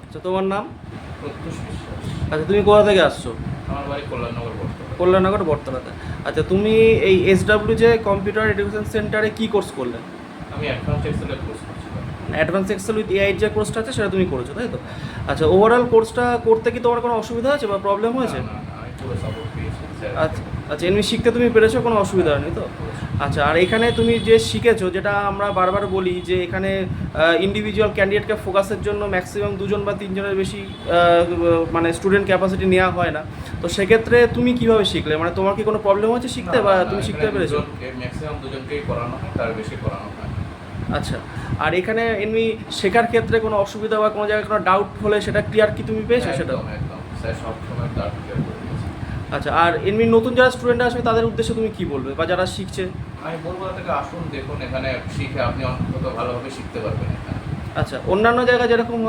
আচ্ছা, তোমার নাম? প্রত্যুষ বিশ্বাস। আচ্ছা, তুমি কোথা থেকে আসছো? আমার বাড়ি কল্যাণনগর বর্তমান। কল্যাণনগর বটতলাতে। আচ্ছা, তুমি এই এসডব্লিউ যে কম্পিউটার এডুকেশন সেন্টারে কি কোর্স করলে? আমি অ্যাডভান্স এক্সেলের কোর্স করছিলাম। অ্যাডভান্স এক্সেল উইথ এআই যে কোর্সটা আছে সেটা তুমি করেছো, তাই তো? আচ্ছা, ওভারঅল কোর্সটা করতে কি তোমার কোনো অসুবিধা হয়েছে বা প্রবলেম হয়েছে? না, না, না, আমি পুরো সাপোর্ট পেয়েছি স্যার। আচ্ছা আচ্ছা, এমনি শিখতে তুমি পেরেছো, কোনো অসুবিধা হয়নি তো? আচ্ছা, আর এখানে তুমি যে শিখেছো, যেটা আমরা বারবার বলি যে এখানে ইন্ডিভিজুয়াল ক্যান্ডিডেটকে ফোকাসের জন্য ম্যাক্সিমাম 2জন বা 3জনের বেশি মানে স্টুডেন্ট ক্যাপাসিটি নেওয়া হয় না। তো সেক্ষেত্রে তুমি কিভাবে শিখলে, মানে তোমার কি কোনো প্রবলেম হচ্ছে শিখতে, বা তুমি শিখতে পেরেছো? ম্যাক্সিমাম দুজনকেই করানো হয়, তার বেশি করানো হয় না। আচ্ছা, আর এখানে এমনি শেখার ক্ষেত্রে কোনো অসুবিধা বা কোনো জায়গায় কোনো ডাউট হলে সেটা ক্লিয়ার কি তুমি পেয়েছো সেটা? একদম একদম স্যার সবসময় তার ক্লিয়ার করে দিয়েছে। আচ্ছা, আর এমনি নতুন যারা স্টুডেন্ট আসবে তাদের উদ্দেশ্যে তুমি কি বলবে, বা যারা শিখছে? আমি বলবো থেকে আসুন, দেখুন, এখানে শিখে আপনি অন্তত ভালোভাবে শিখতে পারবেন এখানে। আচ্ছা, অন্যান্য জায়গায় যেরকম